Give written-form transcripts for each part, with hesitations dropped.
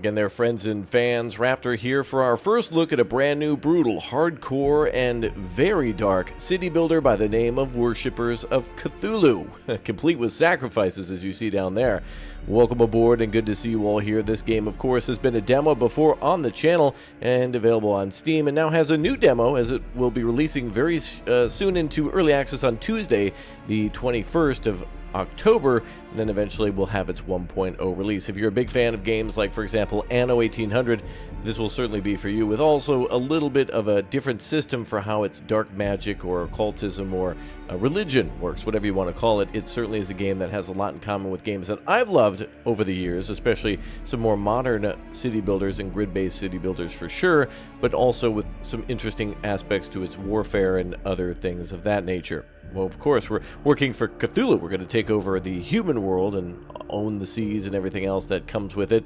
Again there, friends and fans, Raptor here for our first look at a brand new, brutal, hardcore, and very dark city builder by the name of Worshippers of Cthulhu, complete with sacrifices as you see down there. Welcome aboard and good to see you all here. This game, of course, has been a demo before on the channel and available on Steam, and now has a new demo as it will be releasing very soon into early access on Tuesday, the 21st of October, and then eventually we'll have its 1.0 release. If you're a big fan of games like, for example, Anno 1800, this will certainly be for you, with also a little bit of a different system for how its dark magic or occultism or religion works, whatever you want to call it. It certainly is a game that has a lot in common with games that I've loved over the years, especially some more modern city builders and grid-based city builders for sure, but also with some interesting aspects to its warfare and other things of that nature. Well, of course, we're working for Cthulhu. We're going to take over the human world and own the seas and everything else that comes with it.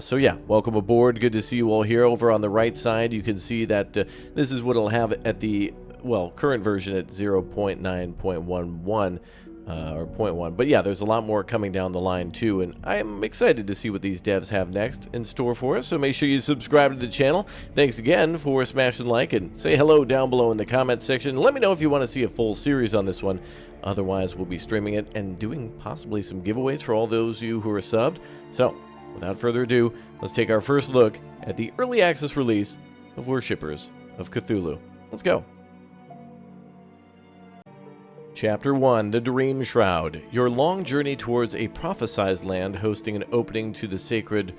So yeah, welcome aboard. Good to see you all here. Over on the right side, you can see that this is what it'll have at the, well, current version at 0.9.11. Or 0.1, but yeah, there's a lot more coming down the line too, and I'm excited to see what these devs have next in store for us, so make sure you subscribe to the channel. Thanks again for smashing like, and say hello down below in the comment section. Let me know if you want to see a full series on this one. Otherwise, we'll be streaming it and doing possibly some giveaways for all those of you who are subbed. So, without further ado, let's take our first look at the early access release of Worshippers of Cthulhu. Let's go. Chapter 1, The Dream Shroud. Your long journey towards a prophesized land hosting an opening to the sacred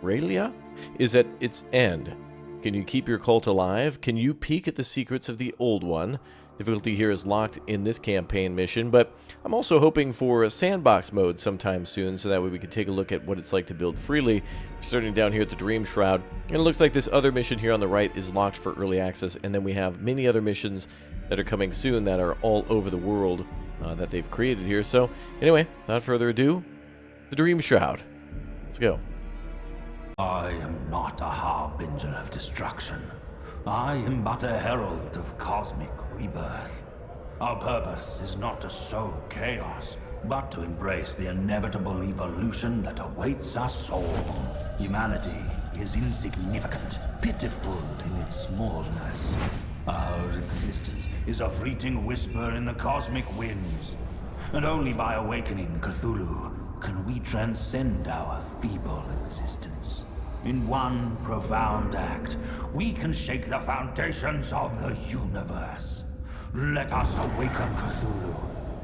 Raylia is at its end. Can you keep your cult alive? Can you peek at the secrets of the Old One? Difficulty here is locked in this campaign mission, but I'm also hoping for a sandbox mode sometime soon, so that way we can take a look at what it's like to build freely. We're starting down here at the Dream Shroud, and it looks like this other mission here on the right is locked for early access, and then we have many other missions that are coming soon that are all over the world that they've created here. So anyway, without further ado, the Dream Shroud. Let's go. I am not a harbinger of destruction. I am but a herald of cosmic rebirth. Our purpose is not to sow chaos, but to embrace the inevitable evolution that awaits us all. Humanity is insignificant, pitiful in its smallness. Our existence is a fleeting whisper in the cosmic winds, and only by awakening Cthulhu can we transcend our feeble existence. In one profound act, we can shake the foundations of the universe. Let us awaken Cthulhu,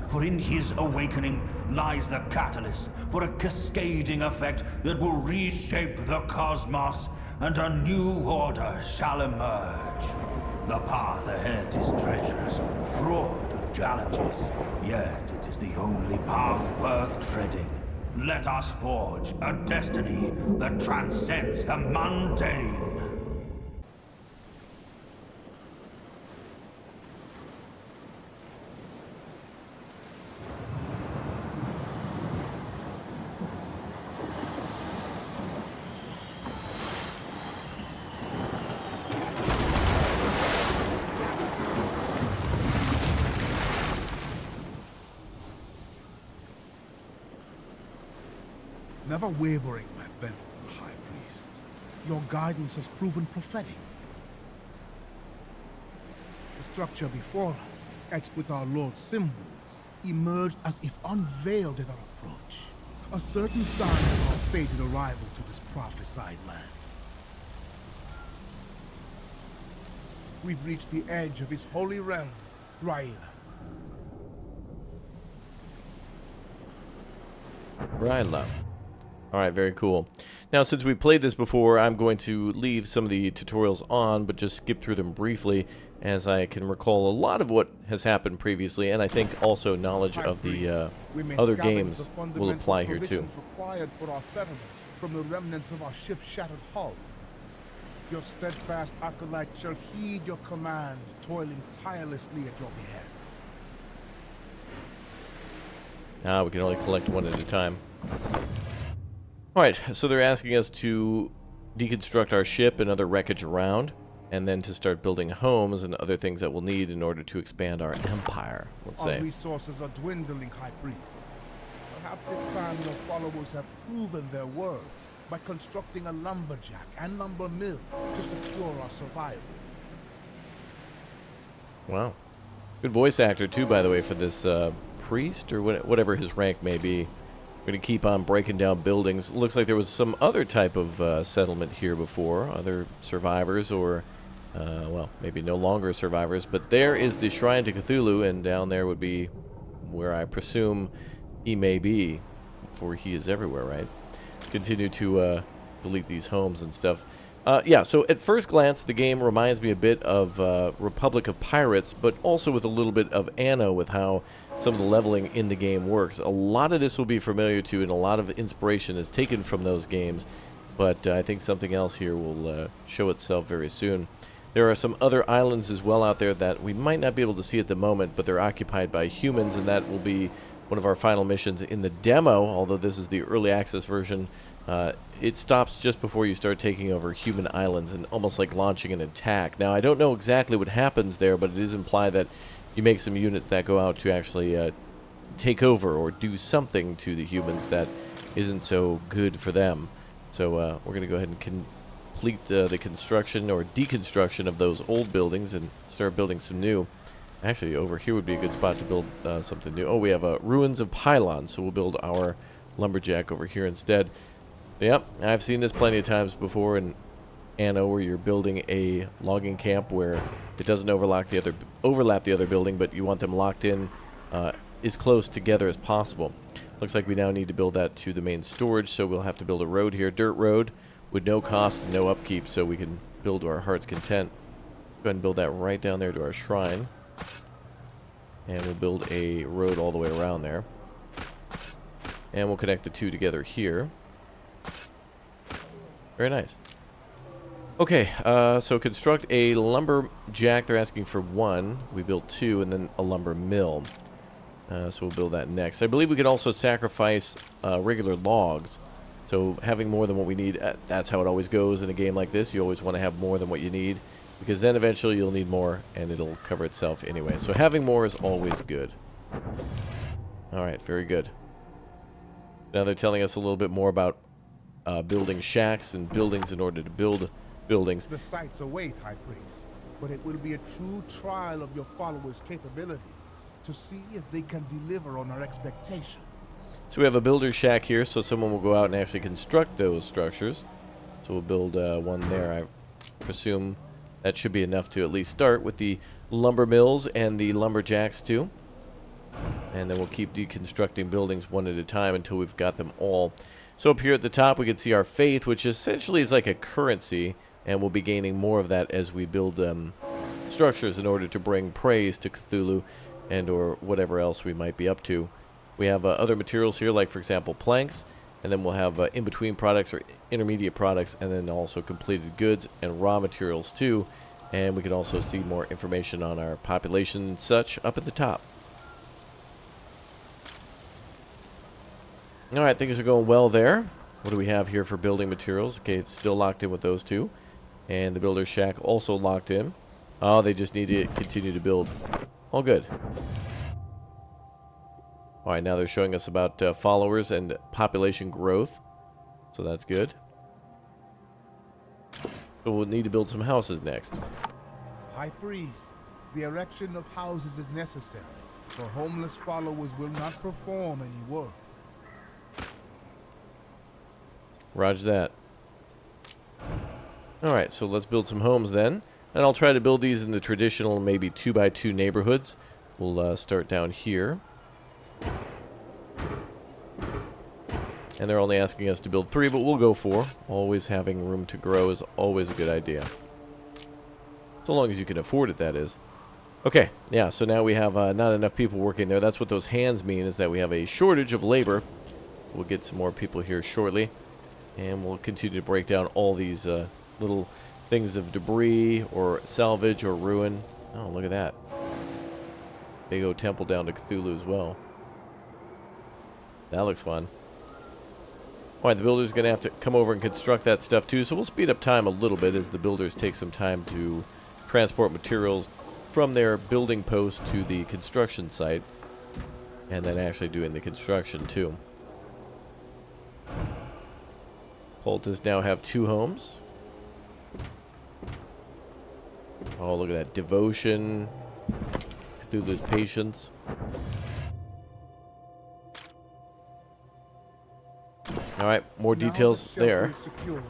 for in his awakening lies the catalyst for a cascading effect that will reshape the cosmos, and a new order shall emerge. The path ahead is treacherous, fraught with challenges, yet it is the only path worth treading. Let us forge a destiny that transcends the mundane. Never wavering, my venerable High Priest. Your guidance has proven prophetic. The structure before us, etched with our Lord's symbols, emerged as if unveiled at our approach. A certain sign of our fated arrival to this prophesied land. We've reached the edge of his holy realm, Raylia. Raylia. Alright, very cool. Now, since we played this before, I'm going to leave some of the tutorials on, but just skip through them briefly, as I can recall a lot of what has happened previously, and I think also knowledge of the other games will apply here too. Required for our settlement from the remnants of our ship's shattered hull. Your steadfast acolyte shall heed your command, toiling tirelessly at your behest. We can only collect one at a time. Alright, so they're asking us to deconstruct our ship and other wreckage around, and then to start building homes and other things that we'll need in order to expand our empire, let's say. Our resources are dwindling, High Priest. Perhaps it's time your followers have proven their worth by constructing a lumberjack and lumber mill to secure our survival. Wow. Good voice actor, too, by the way, for this priest, or whatever his rank may be. We're going to keep on breaking down buildings. Looks like there was some other type of settlement here before. Other survivors, or, well, maybe no longer survivors. But there is the Shrine to Cthulhu, and down there would be where I presume he may be. For he is everywhere, right? Continue to delete these homes and stuff. Yeah, so at first glance, the game reminds me a bit of Republic of Pirates, but also with a little bit of Anno with how some of the leveling in the game works. A lot of this will be familiar to, and a lot of inspiration is taken from those games, but I think something else here will show itself very soon. There are some other islands as well out there that we might not be able to see at the moment, but they're occupied by humans, and that will be one of our final missions in the demo, although this is the early access version. It stops just before you start taking over human islands, and almost like launching an attack. Now, I don't know exactly what happens there, but it is implied that you make some units that go out to actually take over or do something to the humans that isn't so good for them. So we're going to go ahead and complete the construction or deconstruction of those old buildings and start building some new. Actually, over here would be a good spot to build something new. Oh, we have ruins of pylons, so we'll build our lumberjack over here instead. Yep, I've seen this plenty of times before in Anno, where you're building a logging camp where it doesn't overlap the other building, but you want them locked in as close together as possible. Looks like we now need to build that to the main storage, so we'll have to build a road here, dirt road, with no cost and no upkeep, so we can build to our heart's content. Go ahead and build that right down there to our shrine. And we'll build a road all the way around there. And we'll connect the two together here. Very nice. Okay, so construct a lumberjack. They're asking for 1. We built 2, and then a lumber mill. So we'll build that next. I believe we could also sacrifice regular logs. So having more than what we need, that's how it always goes in a game like this. You always want to have more than what you need, because then eventually you'll need more, and it'll cover itself anyway. So having more is always good. Alright, very good. Now they're telling us a little bit more about building shacks and buildings in order to build buildings. The sights await, High Priest, but it will be a true trial of your followers' capabilities to see if they can deliver on our expectations. So we have a builder's shack here, so someone will go out and actually construct those structures. So we'll build one there. I presume that should be enough to at least start with the lumber mills and the lumberjacks too. And then we'll keep deconstructing buildings one at a time until we've got them all. So up here at the top we can see our faith, which essentially is like a currency, and we'll be gaining more of that as we build structures in order to bring praise to Cthulhu and or whatever else we might be up to. We have other materials here, like for example planks, and then we'll have in-between products or intermediate products, and then also completed goods and raw materials too. And we can also see more information on our population and such up at the top. Alright, things are going well there. What do we have here for building materials? Okay, it's still locked in with those two. And the builder's shack also locked in. Oh, they just need to continue to build. All good. Alright, now they're showing us about followers and population growth. So that's good. So we'll need to build some houses next. High Priest, the erection of houses is necessary, for homeless followers will not perform any work. Roger that. Alright, so let's build some homes then. And I'll try to build these in the traditional maybe 2x2 neighborhoods. We'll start down here. And they're only asking us to build 3, but we'll go 4. Always having room to grow is always a good idea. So long as you can afford it, that is. Okay, yeah, so now we have not enough people working there. That's what those hands mean, is that we have a shortage of labor. We'll get some more people here shortly. And we'll continue to break down all these little things of debris or salvage or ruin. Oh, look at that. Big old temple down to Cthulhu as well. That looks fun. Alright, the builder's going to have to come over and construct that stuff too, so we'll speed up time a little bit as the builders take some time to transport materials from their building post to the construction site, and then actually doing the construction too. Cultists now have 2 homes. Oh, look at that. Devotion. Cthulhu's patience. Alright, more details there. Secured,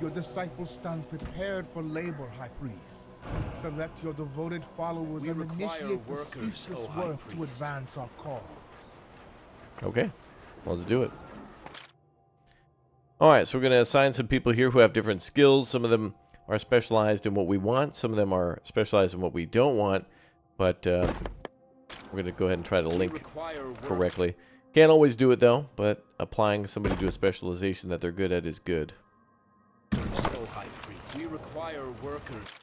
your disciples stand prepared for labor, High Priest. Select your devoted followers and initiate the ceaseless work to advance our cause. Okay, let's do it. Alright, so we're going to assign some people here who have different skills. Some of them are specialized in what we want. Some of them are specialized in what we don't want. But we're going to go ahead and try to link correctly. Can't always do it, though, but applying somebody to a specialization that they're good at is good. Oh, High Priest. We require workers.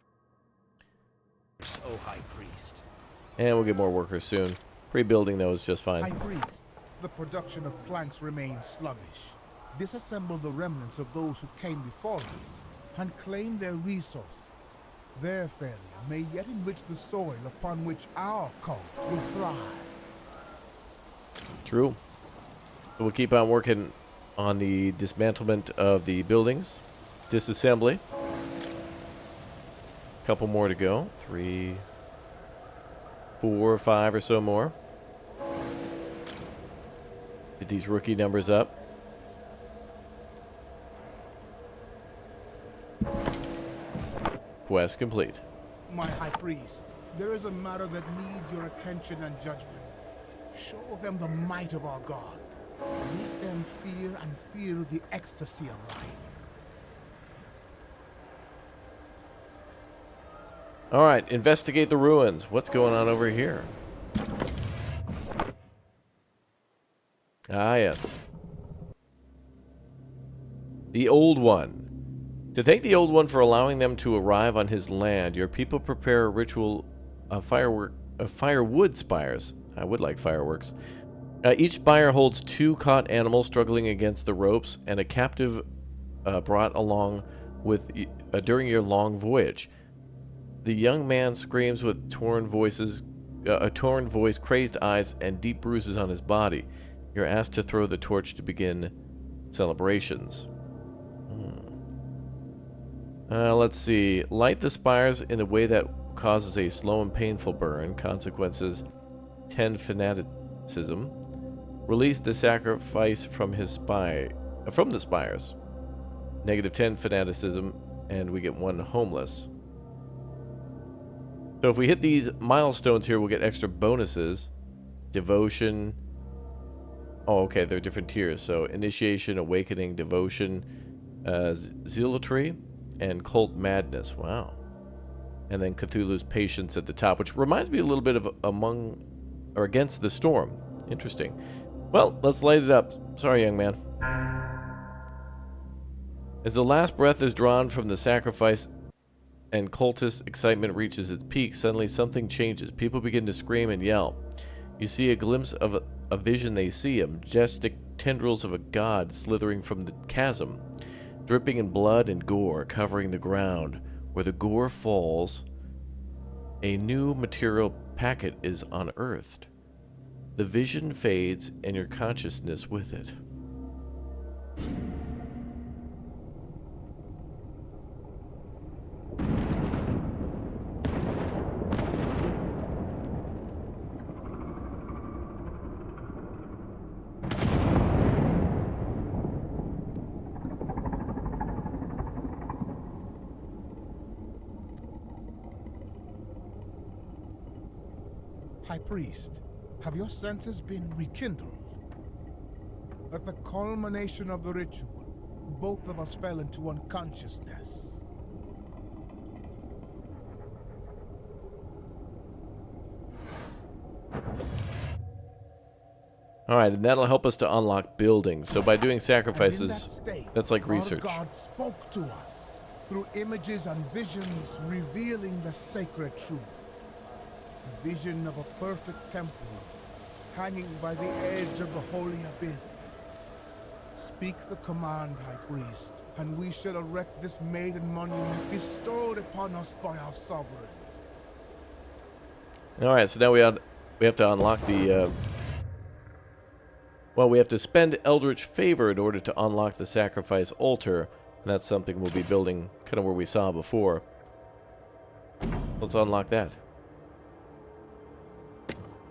Oh, High Priest. And we'll get more workers soon. Pre-building, though, is just fine. High Priest, the production of planks remains sluggish. Disassemble the remnants of those who came before us and claim their resources. Their failure may yet enrich the soil upon which our cult will thrive. True. So we'll keep on working on the dismantlement of the buildings. Disassembly. Couple more to go. 3, 4, 5 or so more. Get these rookie numbers up. Quest complete. My High Priest, there is a matter that needs your attention and judgment. Show them the might of our God. Make them fear and feel the ecstasy of life. Alright, investigate the ruins. What's going on over here? Ah, yes. The Old One. To thank the Old One for allowing them to arrive on his land, your people prepare a ritual of firewood spires. I would like fireworks. Each spire holds 2 caught animals struggling against the ropes and a captive brought along with during your long voyage. The young man screams with a torn voice, crazed eyes, and deep bruises on his body. You're asked to throw the torch to begin celebrations. Let's see. Light the spires in a way that causes a slow and painful burn. Consequences: 10 fanaticism. Release the sacrifice from the spires. Negative 10 fanaticism, and we get 1 homeless. So if we hit these milestones here, we'll get extra bonuses. Devotion. Oh, okay, they're different tiers. So initiation, awakening, devotion, zealotry, and cult madness. Wow. And then Cthulhu's patience at the top, which reminds me a little bit of Against the Storm. Interesting. Well, let's light it up. Sorry, young man. As the last breath is drawn from the sacrifice and cultist excitement reaches its peak, suddenly something changes. People begin to scream and yell. You see a glimpse of a vision they see, a majestic tendrils of a god slithering from the chasm, dripping in blood and gore, covering the ground. Where the gore falls, a new material packet is unearthed. The vision fades and your consciousness with it. High Priest, have your senses been rekindled? At the culmination of the ritual, both of us fell into unconsciousness. Alright, and that'll help us to unlock buildings. So by doing sacrifices, that's like research. Our God spoke to us through images and visions, revealing the sacred truth. A vision of a perfect temple hanging by the edge of the holy abyss. Speak the command, High Priest, and we shall erect this maiden monument bestowed upon us by our sovereign. Alright, so now we have to unlock the Well, we have to spend Eldritch Favor in order to unlock the Sacrifice Altar. And that's something we'll be building kind of where we saw before. Let's unlock that.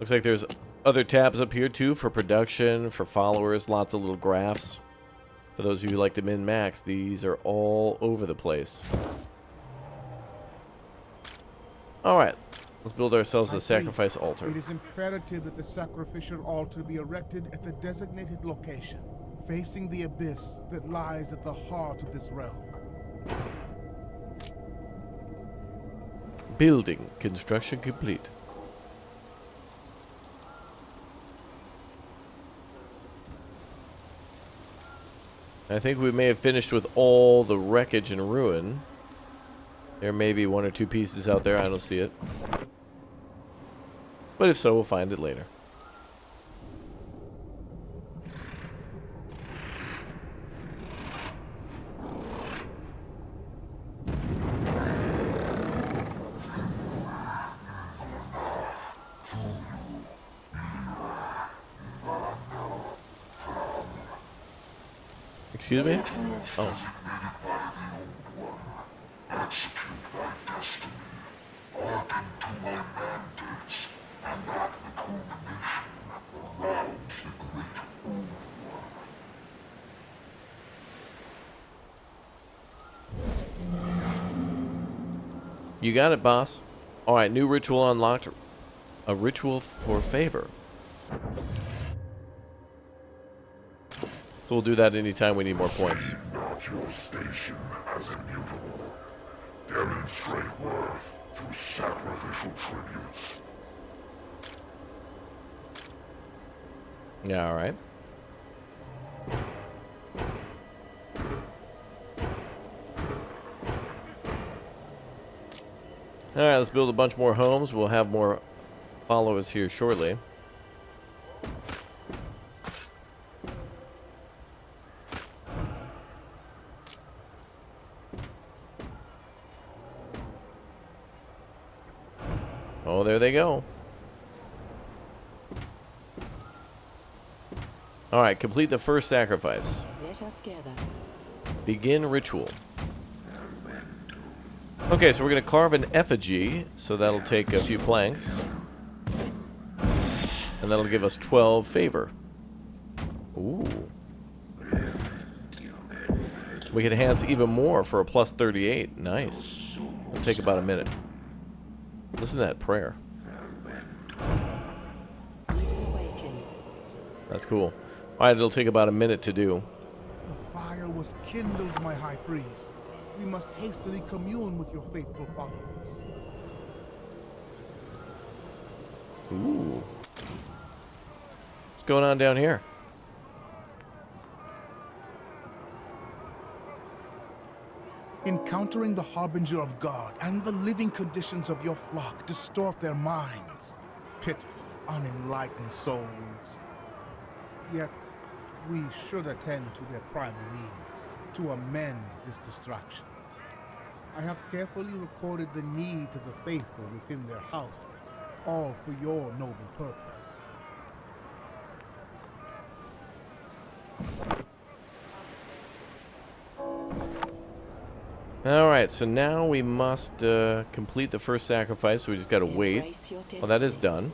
Looks like there's other tabs up here too for production, for followers, lots of little graphs. For those of you who like to min-max, these are all over the place. Alright, let's build ourselves a sacrifice altar. It is imperative that the sacrificial altar be erected at the designated location, facing the abyss that lies at the heart of this realm. Building construction complete. I think we may have finished with all the wreckage and ruin. There may be one or two pieces out there. I don't see it. But if so, we'll find it later. Excuse me? Oh. You got it, boss. Alright, new ritual unlocked. A ritual for favor. So we'll do that anytime we need more points. Not your station as immutable. Demonstrate worth through sacrificial tributes. Yeah, alright. Alright, let's build a bunch more homes. We'll have more followers here shortly. Oh, there they go. Alright, complete the first sacrifice. Let us gather. Begin ritual. Okay, so we're going to carve an effigy, so that'll take a few planks. And that'll give us 12 favor. Ooh. We can enhance even more for a plus 38. Nice. It'll take about a minute. Listen to that prayer. That's cool. Alright, it'll take about a minute to do. The fire was kindled, my high priest. We must hastily commune with your faithful followers. Ooh. What's going on down here? Encountering the harbinger of God and the living conditions of your flock distort their minds. Pitiful, unenlightened souls. Yet, we should attend to their primal needs to amend this distraction. I have carefully recorded the needs of the faithful within their houses, all for your noble purpose. Alright, so now we must complete the first sacrifice, so we just gotta wait. Well, that is done.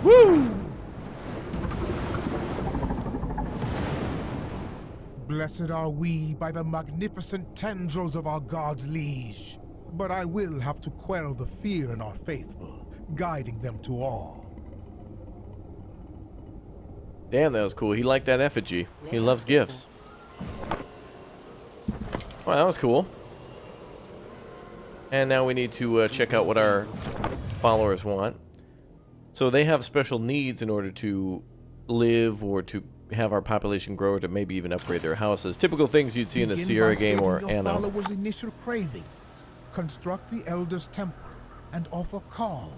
Woo! Blessed are we by the magnificent tendrils of our God's liege. But I will have to quell the fear in our faithful, guiding them to all. Damn, that was cool. He liked that effigy. He loves gifts. Well, that was cool. And now we need to check out what our followers want. So they have special needs in order to live or to have our population grow or to maybe even upgrade their houses. Typical things you'd see in a Sierra game or Anno. Followers' initial cravings. Construct the Elder's Temple and offer calm.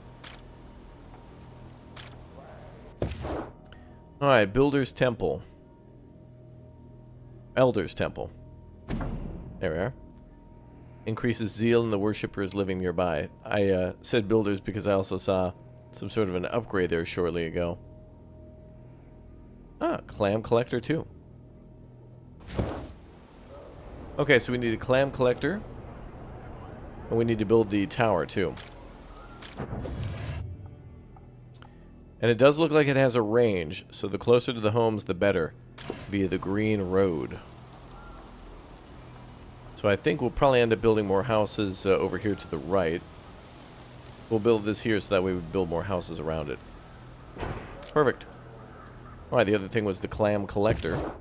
Alright, Builder's Temple. Elder's Temple. There we are. Increases zeal in the worshippers living nearby. I said builders because I also saw some sort of an upgrade there shortly ago. Ah, clam collector too. Okay, so we need a clam collector. And we need to build the tower too. And it does look like it has a range, so the closer to the homes the better, via the green road. So I think we'll probably end up building more houses over here to the right. We'll build this here so that way we build more houses around it. Perfect. Alright, the other thing was the clam collector.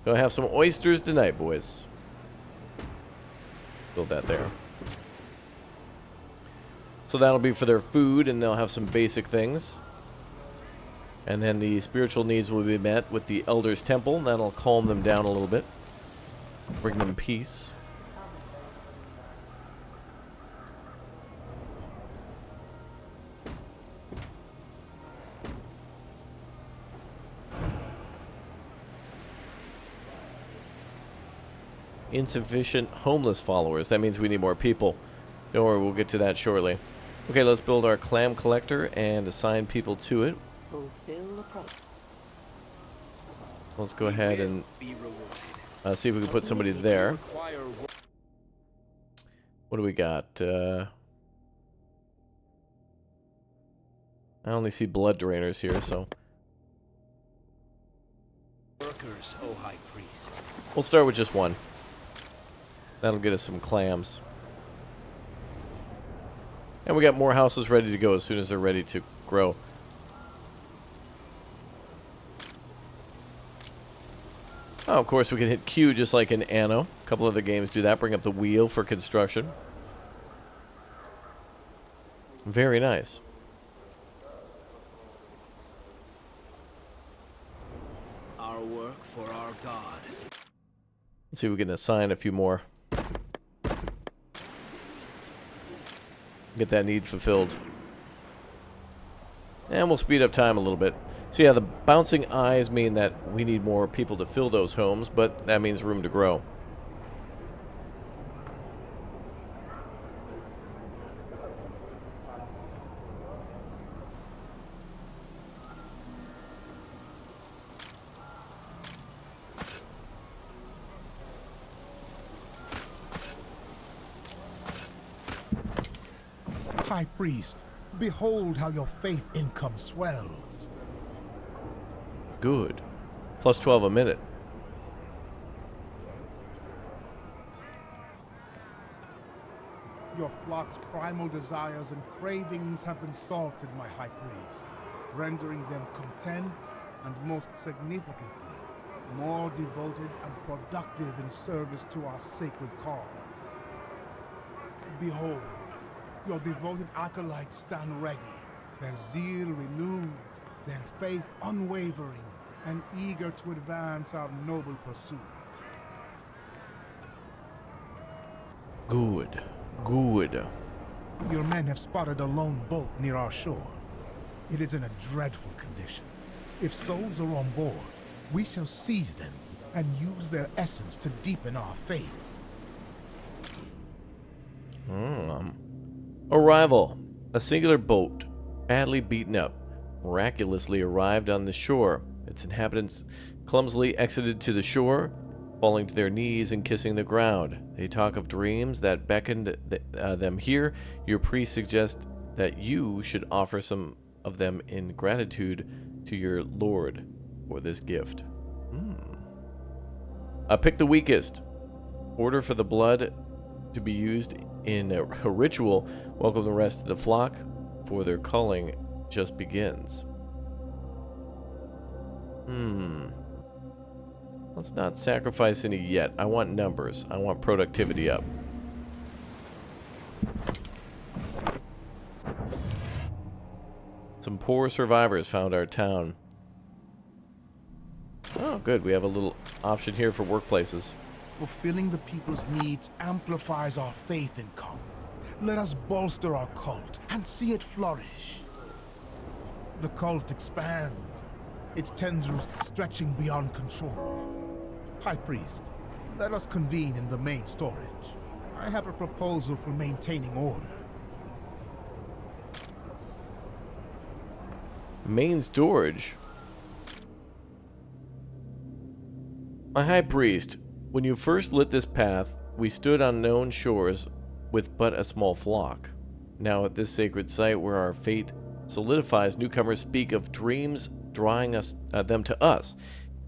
Gonna have some oysters tonight, boys. Build that there. So that'll be for their food, and they'll have some basic things. And then the spiritual needs will be met with the Elder's Temple, and that'll calm them down a little bit. Bring them peace. Insufficient homeless followers. That means we need more people. Don't worry, we'll get to that shortly. Okay, let's build our clam collector and assign people to it. Fulfill the price. Let's go ahead and Be rewarded. see if we can put somebody there. Require What do we got? I only see blood drainers here, so workers, O High Priest. we'll start with just one. That'll get us some clams. And we got more houses ready to go as soon as they're ready to grow. Oh, of course, we can hit Q just like in Anno. A couple other games do that. Bring up the wheel for construction. Very nice. Our work for our God. Let's see if we can assign a few more. Get that need fulfilled. And we'll speed up time a little bit. So yeah, the bouncing eyes mean that we need more people to fill those homes, but that means room to grow. High Priest, behold how your faith income swells. Good. Plus 12 a minute. Your flock's primal desires and cravings have been salted, my High Priest, rendering them content and, most significantly, more devoted and productive in service to our sacred cause. Behold, your devoted acolytes stand ready, their zeal renewed, their faith unwavering, and eager to advance our noble pursuit. Good. Good. Your men have spotted a lone boat near our shore. It is in a dreadful condition. If souls are on board, we shall seize them and use their essence to deepen our faith. Arrival. A singular boat, badly beaten up, miraculously arrived on the shore. Its inhabitants clumsily exited to the shore, falling to their knees and kissing the ground. They talk of dreams that beckoned them here. Your priest suggests that you should offer some of them in gratitude to your lord for this gift. Pick the weakest. Order for the blood to be used in a ritual. Welcome the rest of the flock, for their calling just begins. Let's not sacrifice any yet. I want numbers. I want productivity up. Some poor survivors found our town. Oh, good. We have a little option here for workplaces. Fulfilling the people's needs amplifies our faith income. Let us bolster our cult and see it flourish. The cult expands, its tendrils stretching beyond control. High Priest, let us convene in the main storage. I have a proposal for maintaining order. Main storage? My High Priest, when you first lit this path, we stood on known shores with but a small flock. Now at this sacred site where our fate solidifies, newcomers speak of dreams drawing them to us,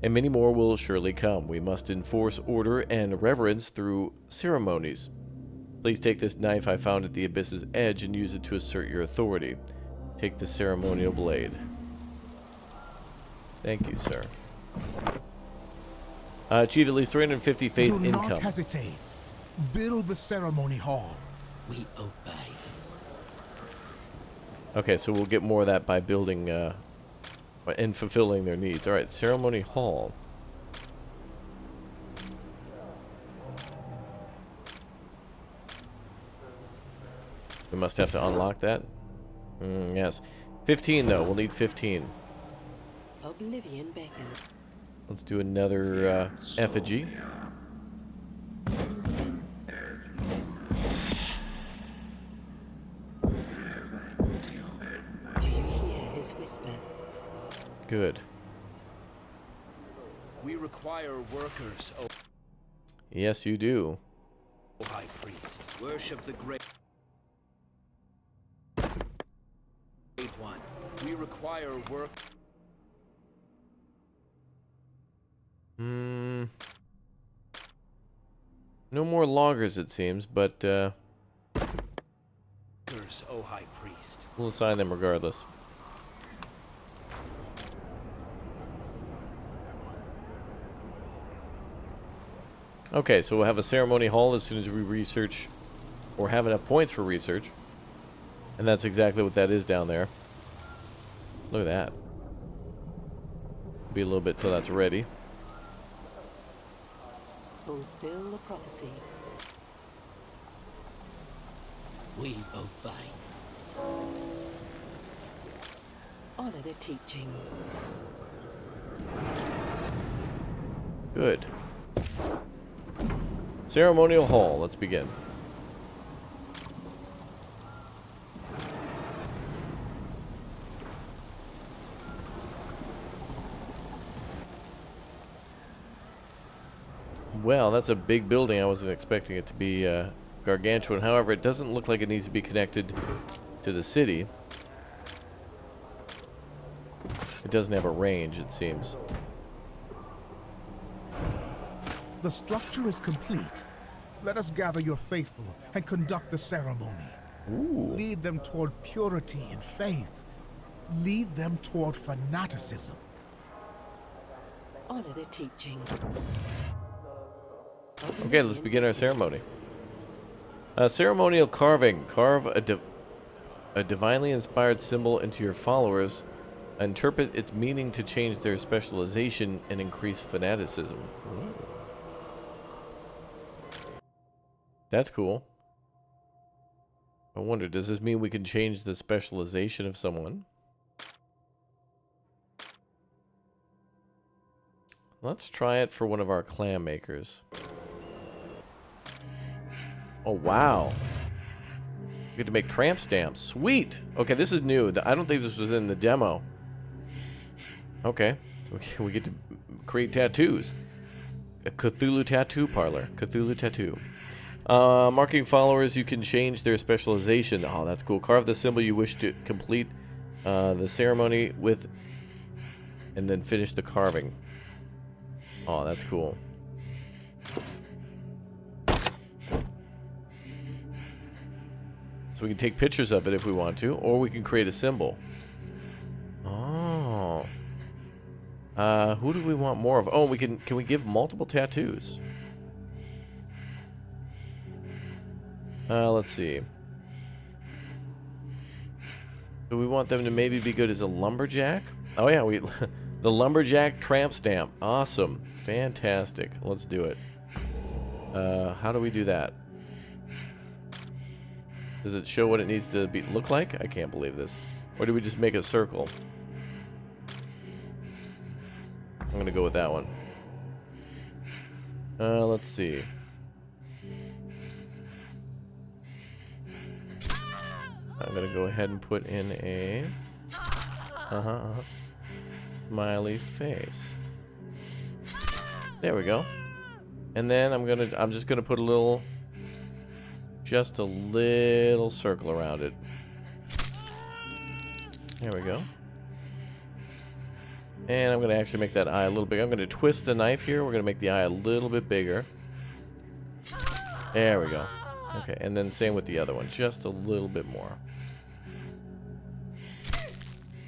and many more will surely come. We must enforce order and reverence through ceremonies. Please take this knife I found at the abyss's edge and use it to assert your authority. Take the ceremonial blade. Thank you, sir. Achieve at least 350 faith income. Do not hesitate. Build the ceremony hall. We obey. Okay, so we'll get more of that by building and fulfilling their needs. Alright, ceremony hall. We must have to unlock that. Yes. 15 though, we'll need 15. Oblivion beckons. Let's do another effigy. Do you hear his whisper? Good. We require workers, O Yes, you do. High Priest. Worship the Great One. We require work. No more loggers, it seems, but Workers, O High Priest. we'll assign them regardless. Okay, so we'll have a ceremony hall as soon as we research or have enough points for research. And that's exactly what that is down there. Look at that. Be a little bit till that's ready. Fulfill the prophecy. We obey. Honor the teachings. Good. Ceremonial hall, let's begin. Well, that's a big building. I wasn't expecting it to be gargantuan. However, it doesn't look like it needs to be connected to the city. It doesn't have a range, it seems. The structure is complete. Let us gather your faithful and conduct the ceremony. Ooh. Lead them toward purity and faith. Lead them toward fanaticism. Honor the teachings. Okay, let's begin our ceremony. Ceremonial carving. Carve a divinely inspired symbol into your followers. Interpret its meaning to change their specialization and increase fanaticism. Ooh. That's cool. I wonder, does this mean we can change the specialization of someone? Let's try it for one of our clam makers. Oh, wow. We get to make tramp stamps. Sweet! Okay, this is new. I don't think this was in the demo. Okay. We get to create tattoos. A Cthulhu tattoo parlor. Cthulhu tattoo. Marking followers, you can change their specialization. Oh, that's cool. Carve the symbol you wish to complete the ceremony with, and then finish the carving. Oh, that's cool. So we can take pictures of it if we want to, or we can create a symbol. Oh. Who do we want more of? Oh, can we give multiple tattoos? Let's see. Do we want them to maybe be good as a lumberjack? Oh yeah, the lumberjack tramp stamp. Awesome. Fantastic. Let's do it. How do we do that? Does it show what it needs to look like? I can't believe this. Or do we just make a circle? I'm gonna go with that one. Let's see. I'm gonna go ahead and put in a smiley face. There we go. And then I'm just gonna put just a little circle around it. There we go. And I'm gonna actually make that eye a little bigger. I'm gonna twist the knife here. We're gonna make the eye a little bit bigger. There we go. Okay, and then same with the other one, just a little bit more.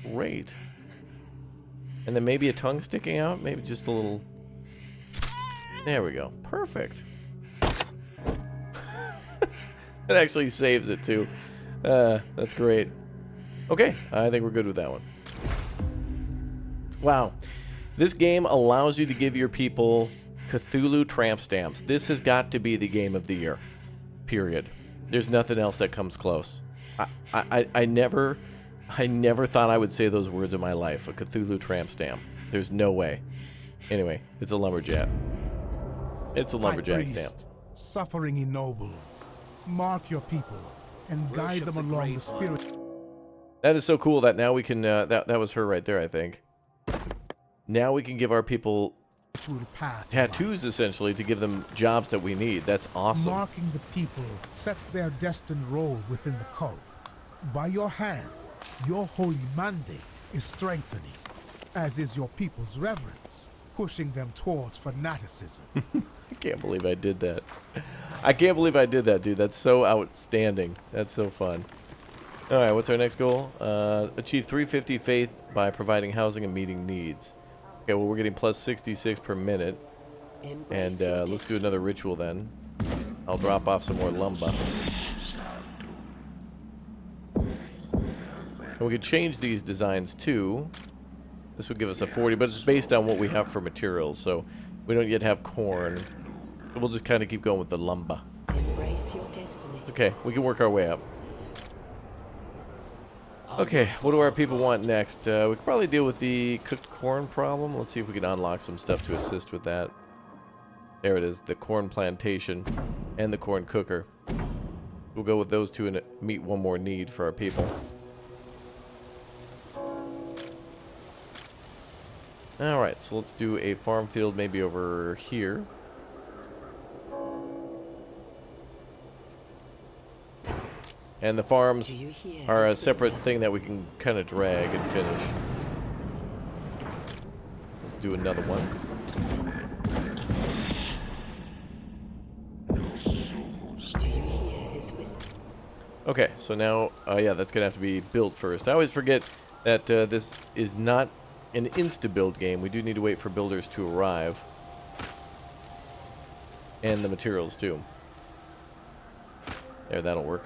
Great. And then maybe a tongue sticking out, maybe just a little. There we go. Perfect. It actually saves it too. That's great. Okay, I think we're good with that one. Wow. This game allows you to give your people Cthulhu tramp stamps. This has got to be the game of the year. Period. There's nothing else that comes close. I never thought I would say those words in my life. A Cthulhu tramp stamp. There's no way. Anyway, it's a lumberjack. It's a lumberjack stamp. Suffering ennobles. Mark your people and guide them along the spirit. That is so cool that now we can, that was her right there, I think. Now we can give our people tattoos, essentially, to give them jobs that we need. That's awesome. Marking the people sets their destined role within the cult. By your hand, your holy mandate is strengthening, as is your people's reverence, pushing them towards fanaticism. I can't believe I did that. I can't believe I did that, dude. That's so outstanding. That's so fun. Alright, what's our next goal? Achieve 350 faith by providing housing and meeting needs. Okay, well, we're getting plus 66 per minute. And let's do another ritual then. I'll drop off some more lumber. And we could change these designs too. This would give us a 40, but it's based on what we have for materials, so we don't yet have corn. We'll just kind of keep going with the lumber. Embrace your destiny. It's okay, we can work our way up. Okay, what do our people want next? We could probably deal with the cooked corn problem. Let's see if we can unlock some stuff to assist with that. There it is, the corn plantation and the corn cooker. We'll go with those two and meet one more need for our people. Alright, so let's do a farm field maybe over here. And the farms are a separate thing that we can kind of drag and finish. Let's do another one. Do you hear his whisper? Okay, so now, yeah, that's going to have to be built first. I always forget that this is not an insta-build game. We do need to wait for builders to arrive. And the materials, too. There, that'll work.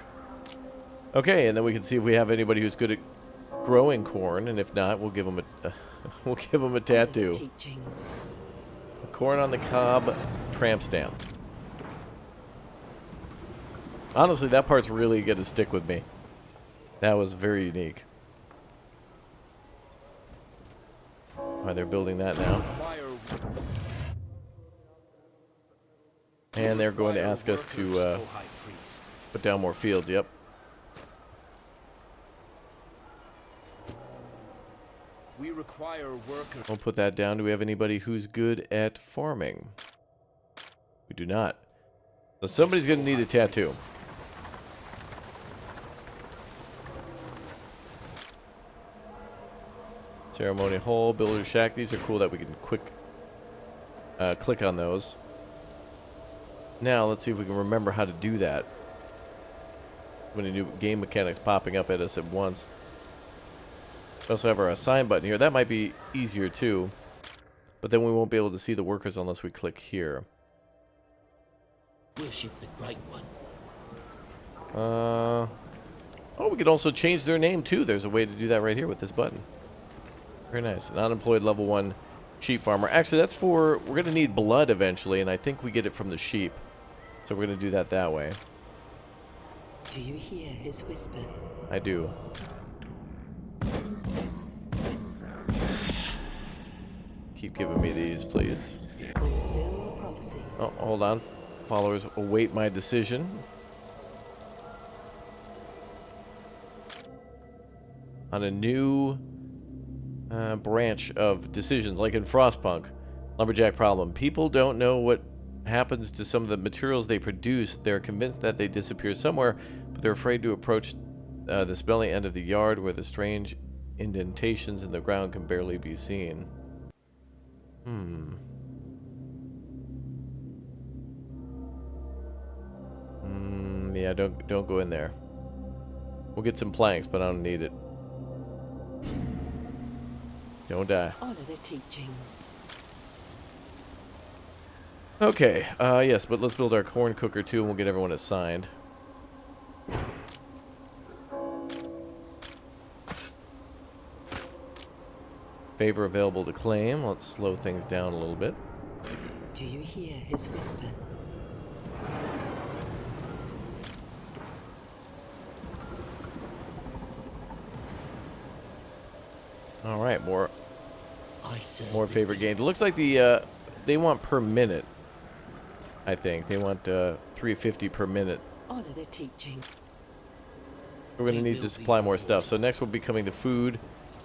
Okay, and then we can see if we have anybody who's good at growing corn, and if not, we'll give them a we'll give them a tattoo. A corn on the cob tramp stamp. Honestly, that part's really going to stick with me. That was very unique. Alright, they're building that now. And they're going to ask us to put down more fields, yep. We require workers. We'll put that down. Do we have anybody who's good at farming? We do not. So somebody's going to need a tattoo. Ceremony hall, builder shack. These are cool that we can click on those. Now let's see if we can remember how to do that. So many new game mechanics popping up at us at once. We also have our assign button here. That might be easier too. But then we won't be able to see the workers unless we click here. Worship the Great One. Oh, we could also change their name too. There's a way to do that right here with this button. Very nice. An unemployed level 1 sheep farmer. Actually, that's for... We're going to need blood eventually, and I think we get it from the sheep. So we're going to do that way. Do you hear his whisper? I do. Keep giving me these, please. Fulfill the galaxy. Oh, hold on. Followers await my decision. On a new branch of decisions, like in Frostpunk. Lumberjack problem. People don't know what happens to some of the materials they produce. They're convinced that they disappear somewhere, but they're afraid to approach the smelly end of the yard where the strange indentations in the ground can barely be seen. Yeah, don't go in there. We'll get some planks, but I don't need it. Don't die. Honor the teachings. Okay, yes, but let's build our corn cooker too, and we'll get everyone assigned. Favor available to claim. Let's slow things down a little bit. Do you hear his whisper? All right, more More favor gained. It looks like the they want per minute. I think they want 350 per minute. Honor the teachings. We're gonna need to supply more stuff. So next will be coming to food,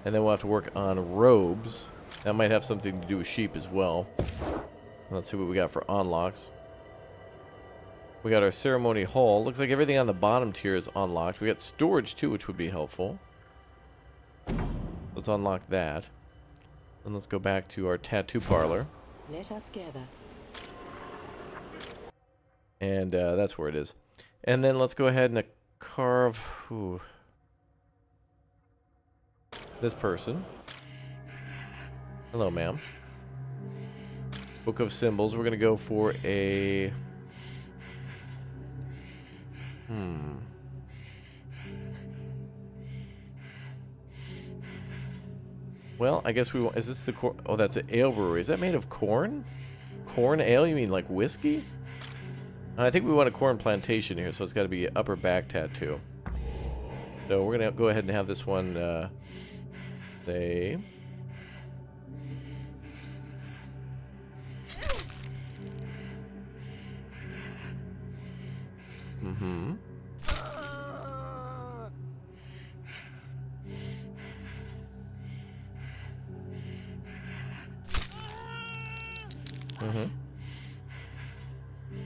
and then we'll have to work on robes. That might have something to do with sheep as well. Let's see what we got for unlocks. We got our ceremony hall. Looks like everything on the bottom tier is unlocked. We got storage too, which would be helpful. Let's unlock that. And let's go back to our tattoo parlor. Let us gather. And that's where it is. And then let's go ahead and carve this person. Hello, ma'am. Book of Symbols. We're going to go for a... Well, I guess we want... Is this the corn? Oh, that's an ale brewery. Is that made of corn? Corn ale? You mean like whiskey? I think we want a corn plantation here, so it's got to be upper back tattoo. So we're going to go ahead and have this one say...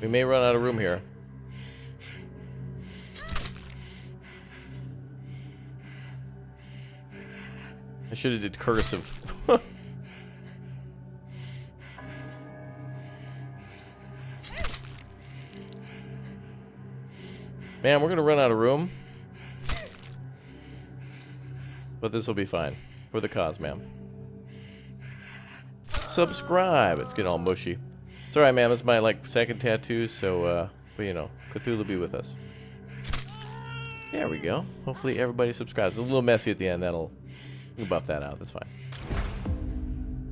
We may run out of room here. I should have did cursive. Man, we're gonna run out of room. But this will be fine. For the cause, ma'am. Subscribe. It's getting all mushy. It's alright, ma'am. It's my, like, second tattoo, so, but, you know, Cthulhu be with us. There we go. Hopefully everybody subscribes. It's a little messy at the end. We'll buff that out. That's fine.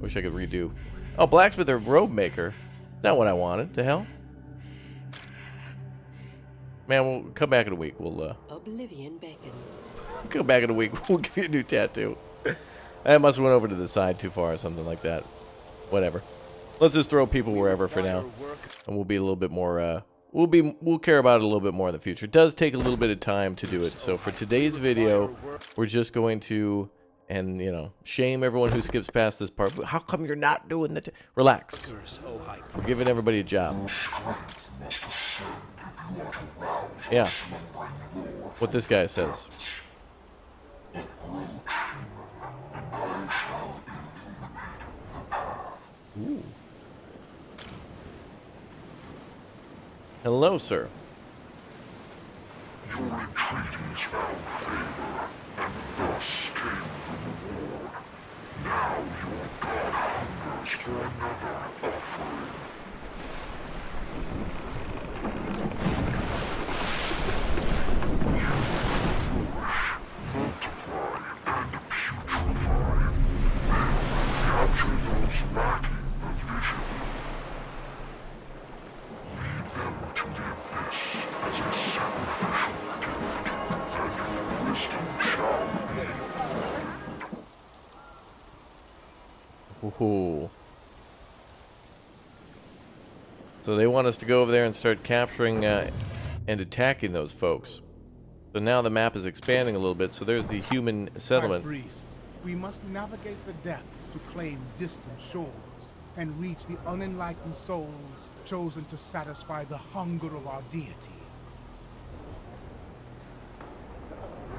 Wish I could redo. Oh, blacksmith or robe maker. Not what I wanted. The hell? Man, we'll come back in a week. We'll, Oblivion beckons. come back in a week. We'll give you a new tattoo. I must have went over to the side too far or something like that. Whatever. Let's just throw people wherever for now, and we'll be a little bit more. We'll care about it a little bit more in the future. It does take a little bit of time to do it. So for today's video, we're just going to, and you know, shame everyone who skips past this part. How come you're not doing the? Relax. We're giving everybody a job. Yeah. What this guy says. Ooh. Hello, sir. Your entreaties found favor, and thus came the reward. Now your god hungers for another offering. Multiply and putrefy. Capture those lacking the vision. Lead them to the abyss as a sacrificial gift, and your wisdom shall be Ooh. So they want us to go over there and start capturing and attacking those folks. So now the map is expanding a little bit, so there's the human settlement. High Priest, we must navigate the depths to claim distant shores and reach the unenlightened souls chosen to satisfy the hunger of our deity.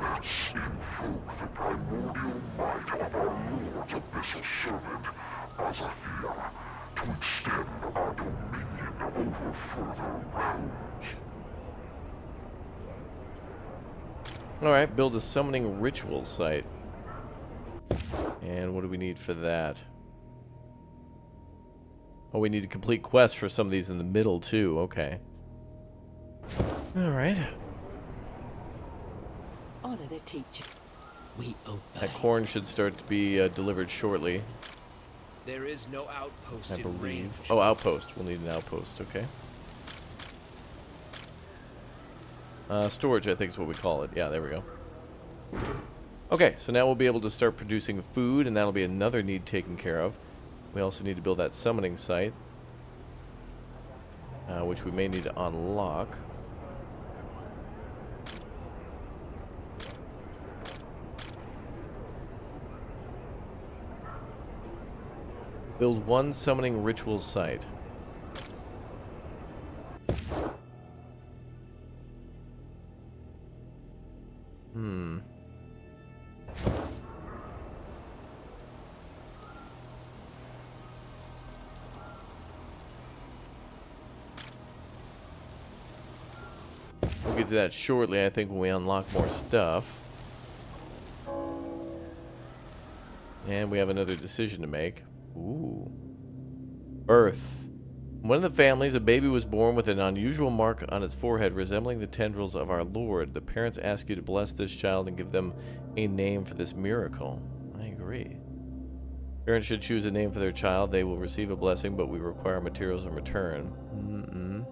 Let's invoke the primordial might of our Lord's abyssal servant, Azathiel, to extend our dominion over further realms. Alright, build a summoning ritual site. And what do we need for that? Oh, we need to complete quests for some of these in the middle, too. Okay. Alright. Honor the teacher. We obey. That corn should start to be delivered shortly, There is no outpost I in believe. range. Oh, outpost. We'll need an outpost. Okay. Storage, I think is what we call it. Yeah, there we go. Okay, so now we'll be able to start producing food, and that'll be another need taken care of. We also need to build that summoning site, which we may need to unlock. Build one summoning ritual site. We'll get to that shortly, I think, when we unlock more stuff. And we have another decision to make. Ooh. Birth. In one of the families, a baby was born with an unusual mark on its forehead resembling the tendrils of our Lord. The parents ask you to bless this child and give them a name for this miracle. I agree. Parents should choose a name for their child. They will receive a blessing, but we require materials in return.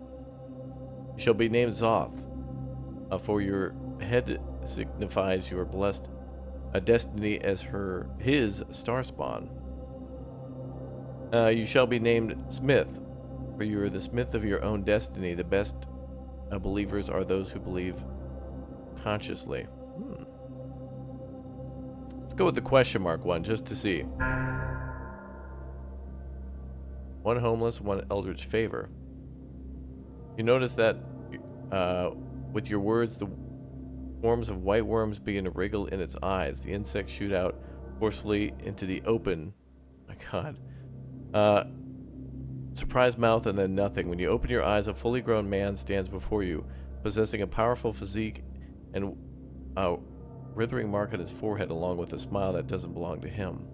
You shall be named Zoth, for your head signifies your blessed destiny as his star spawn. You shall be named Smith, for you are the smith of your own destiny. The best believers are those who believe consciously. Let's go with the question mark one, just to see. One homeless, one eldritch favor. You notice that with your words, the swarms of white worms begin to wriggle in its eyes. The insects shoot out forcefully into the open. My God. Surprised mouth and then nothing. When you open your eyes, a fully grown man stands before you, possessing a powerful physique and a withering mark on his forehead, along with a smile that doesn't belong to him.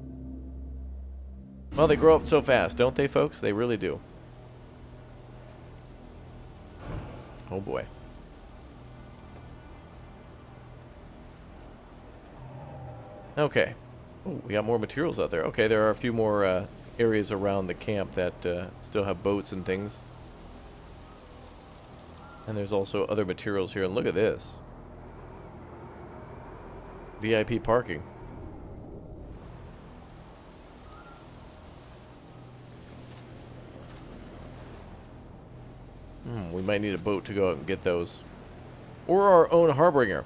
Well, they grow up so fast, don't they, folks? They really do. Oh boy. Okay. Oh, we got more materials out there. Okay, there are a few more areas around the camp that still have boats and things. And there's also other materials here. And look at this. VIP parking. We might need a boat to go out and get those. Or our own Harbinger.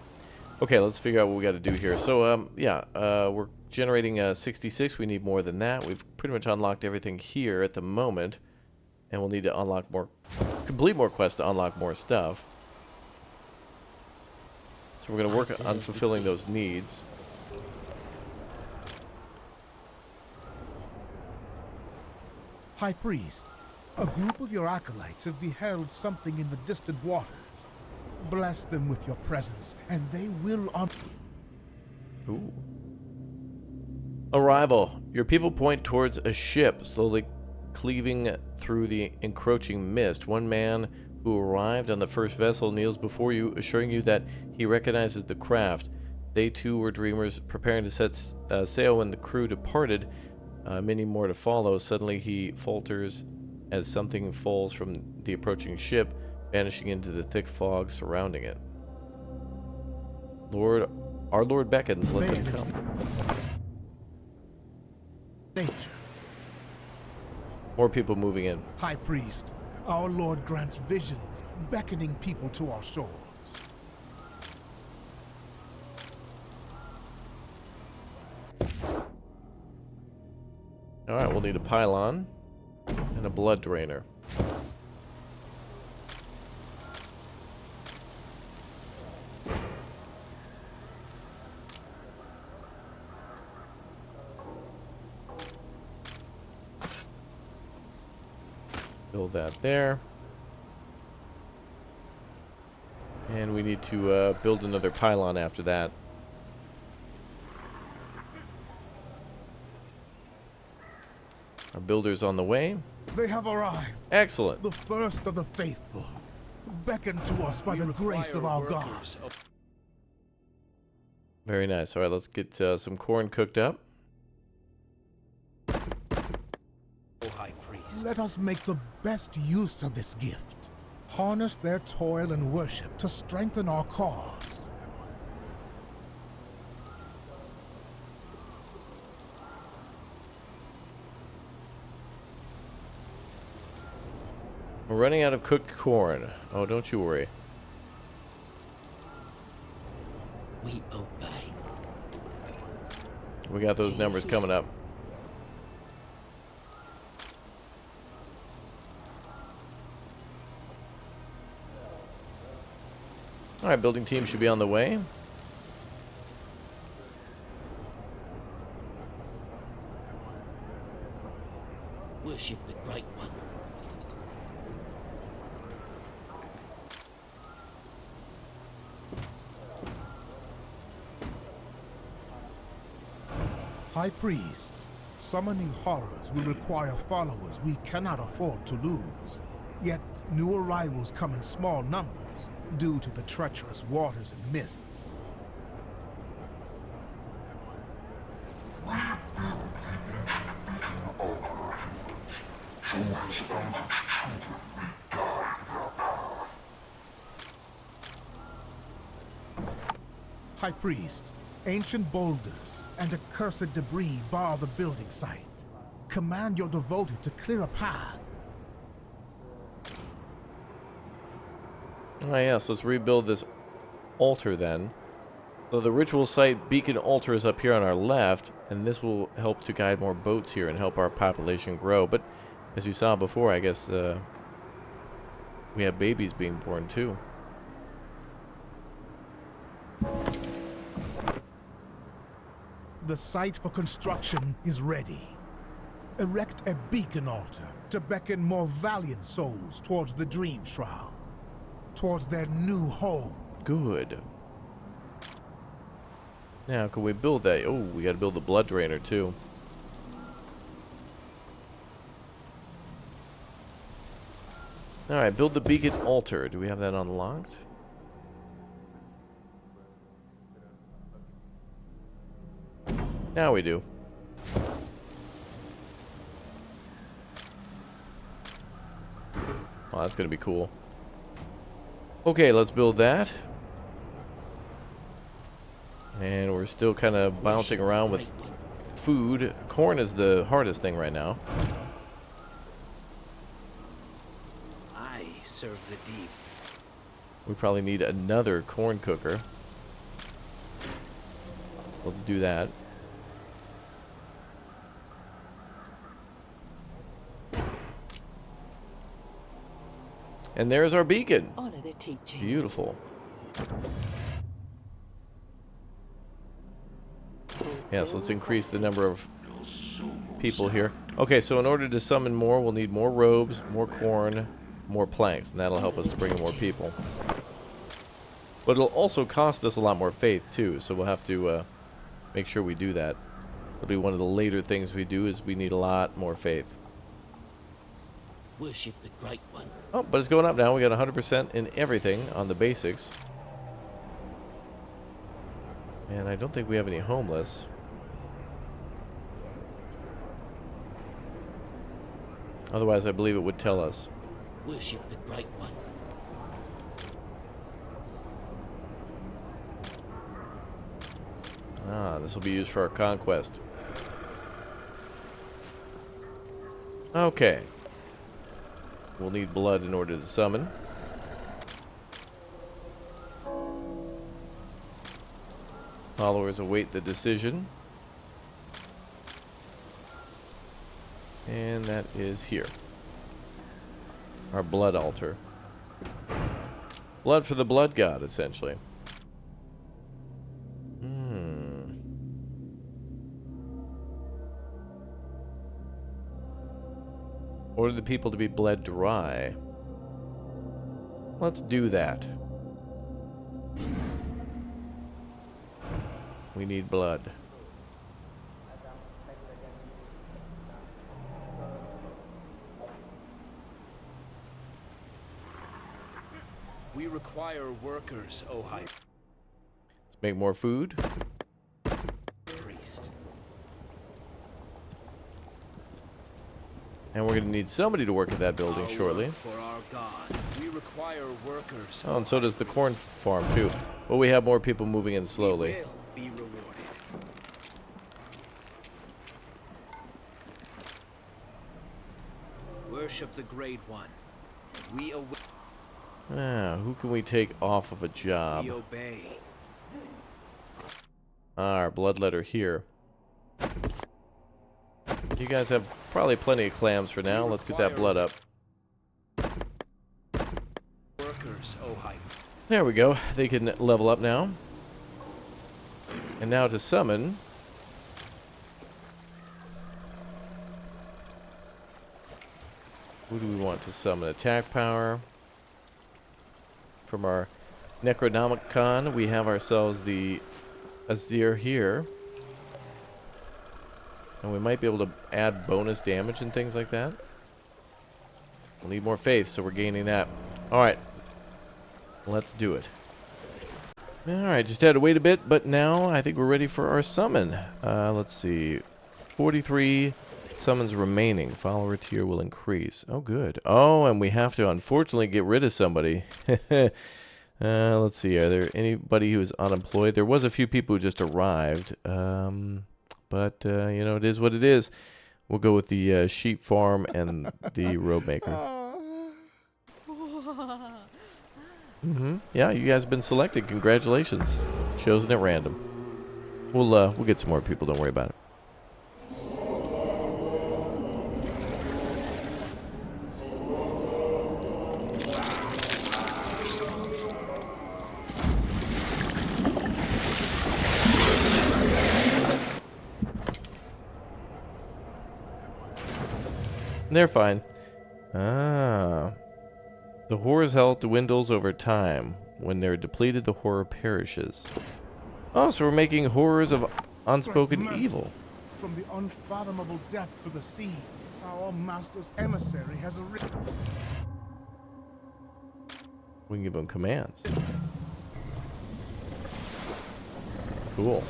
Okay, let's figure out what we got to do here. So, we're generating 66. We need more than that. We've pretty much unlocked everything here at the moment. And we'll need to unlock more, complete more quests to unlock more stuff. So we're going to work on fulfilling those needs. High Priest, a group of your acolytes have beheld something in the distant waters. Bless them with your presence, and they will honor you. Ooh. Arrival. Your people point towards a ship slowly cleaving through the encroaching mist. One man who arrived on the first vessel kneels before you, assuring you that he recognizes the craft. They too were dreamers, preparing to set sail when the crew departed. Many more to follow. Suddenly he falters as something falls from the approaching ship, vanishing into the thick fog surrounding it. Our Lord beckons, let them come. Nature. More people moving in. High Priest, Our Lord grants visions, beckoning people to our shores. Alright, we'll need a pylon and a blood drainer. Build that there. And we need to build another pylon after that. Our builder's on the way. They have arrived. Excellent. The first of the faithful, beckoned to us by the grace of our God. Very nice. All right, let's get some corn cooked up. O High Priest. Let us make the best use of this gift. Harness their toil and worship to strengthen our cause. We're running out of cooked corn. Oh, don't you worry. We obey. We got those numbers coming up. Alright, building team should be on the way. Worship the Great One. High Priest, summoning horrors will require followers we cannot afford to lose. Yet new arrivals come in small numbers due to the treacherous waters and mists. High Priest, ancient boulders and accursed debris bar the building site. Command your devoted to clear a path. Ah, yes, let's rebuild this altar then. So the ritual site beacon altar is up here on our left, and this will help to guide more boats here and help our population grow. But as you saw before, I guess we have babies being born too. The site for construction is ready. Erect a beacon altar to beckon more valiant souls towards the dream shroud, towards their new home. Good. Now, can we build that? Oh, we got to build the blood drainer too. All right, build the beacon altar. Do we have that unlocked? Now we do. Well, that's going to be cool. Okay, let's build that. And we're still kind of bouncing around with food. Corn is the hardest thing right now. I serve the deep. We probably need another corn cooker. Let's do that. And there's our beacon. Honor the teaching. Beautiful. Yes, let's increase the number of people here. Okay, so in order to summon more, we'll need more robes, more corn, more planks, and that'll help us to bring in more people. But it'll also cost us a lot more faith, too, so we'll have to make sure we do that. It'll be one of the later things we do, is we need a lot more faith. Worship the Great One. Oh, but it's going up now. We got 100% in everything on the basics. And I don't think we have any homeless. Otherwise, I believe it would tell us. Worship the Great One. Ah, this will be used for our conquest. Okay. We'll need blood in order to summon. Followers await the decision. And that is here. Our blood altar. Blood for the blood god, essentially. Order the people to be bled dry. Let's do that. We need blood. We require workers, O High Let's make more food. Priest. And we're going to need somebody to work at that building Our shortly. work for our God. We require workers. Oh, and so does the corn farm, too. But we have more people moving in slowly. We will be rewarded. Worship the Great One. We await. Who can we take off of a job? We obey. Our bloodletter here. You guys have probably plenty of clams for now. Let's get that blood up. Workers, O High. There we go. They can level up now. And now to summon. Who do we want to summon? Attack power. From our Necronomicon, we have ourselves the Azir here. And we might be able to add bonus damage and things like that. We'll need more faith, so we're gaining that. Alright. Let's do it. Alright, just had to wait a bit, but now I think we're ready for our summon. Let's see. 43 summons remaining. Follower tier will increase. Oh, good. Oh, and we have to, unfortunately, get rid of somebody. Let's see. Are there anybody who is unemployed? There was a few people who just arrived. But, you know, it is what it is. We'll go with the sheep farm and the robe maker. Yeah, you guys have been selected. Congratulations. Chosen at random. We'll get some more people. Don't worry about it. They're fine. Ah. The horror's health dwindles over time. When they're depleted, the horror perishes. Oh, so we're making horrors of unspoken Mercy. evil. From the unfathomable depths of the sea, our master's emissary has arisen. We can give them commands. Cool.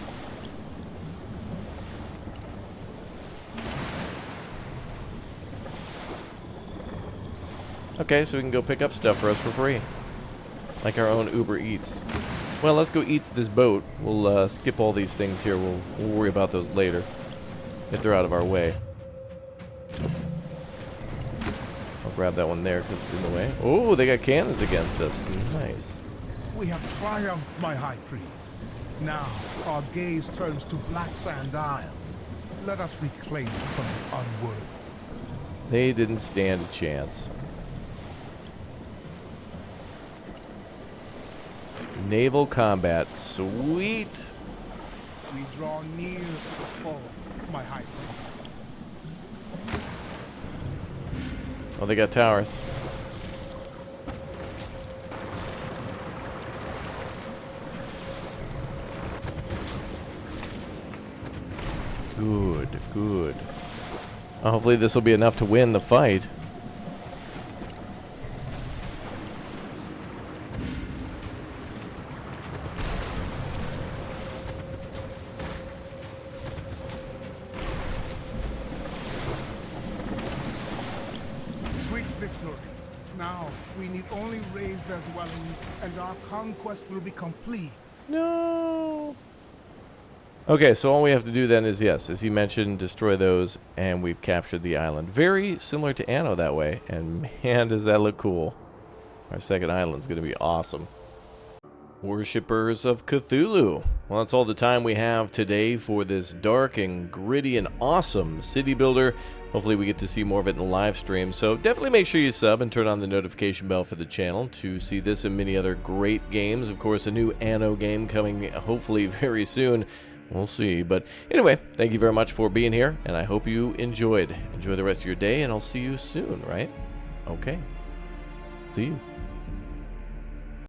Okay, so we can go pick up stuff for us for free. Like our own Uber Eats. Well, let's go eat this boat. We'll skip all these things here. We'll worry about those later. If they're out of our way. I'll grab that one there because it's in the way. Oh, they got cannons against us. Nice. We have triumphed, my high priest. Now, our gaze turns to Black Sand Isle. Let us reclaim it from the unworthy. They didn't stand a chance. Naval combat. Sweet. We draw near to the foe, my high priest. Oh, they got towers. Good, good. Hopefully this will be enough to win the fight. Sweet victory. Now, we need only raise their dwellings, and our conquest will be complete. No. Okay, so all we have to do then is, yes, as he mentioned, destroy those, and we've captured the island. Very similar to Anno that way, and man, does that look cool. Our second island's going to be awesome. Worshippers of Cthulhu. Well, that's all the time we have today for this dark and gritty and awesome city builder. Hopefully we get to see more of it in the live stream, so definitely make sure you sub and turn on the notification bell for the channel to see this and many other great games. Of course, a new Anno game coming hopefully very soon. We'll see. But anyway, thank you very much for being here, and I hope you enjoyed. Enjoy the rest of your day, and I'll see you soon, right? Okay. See you.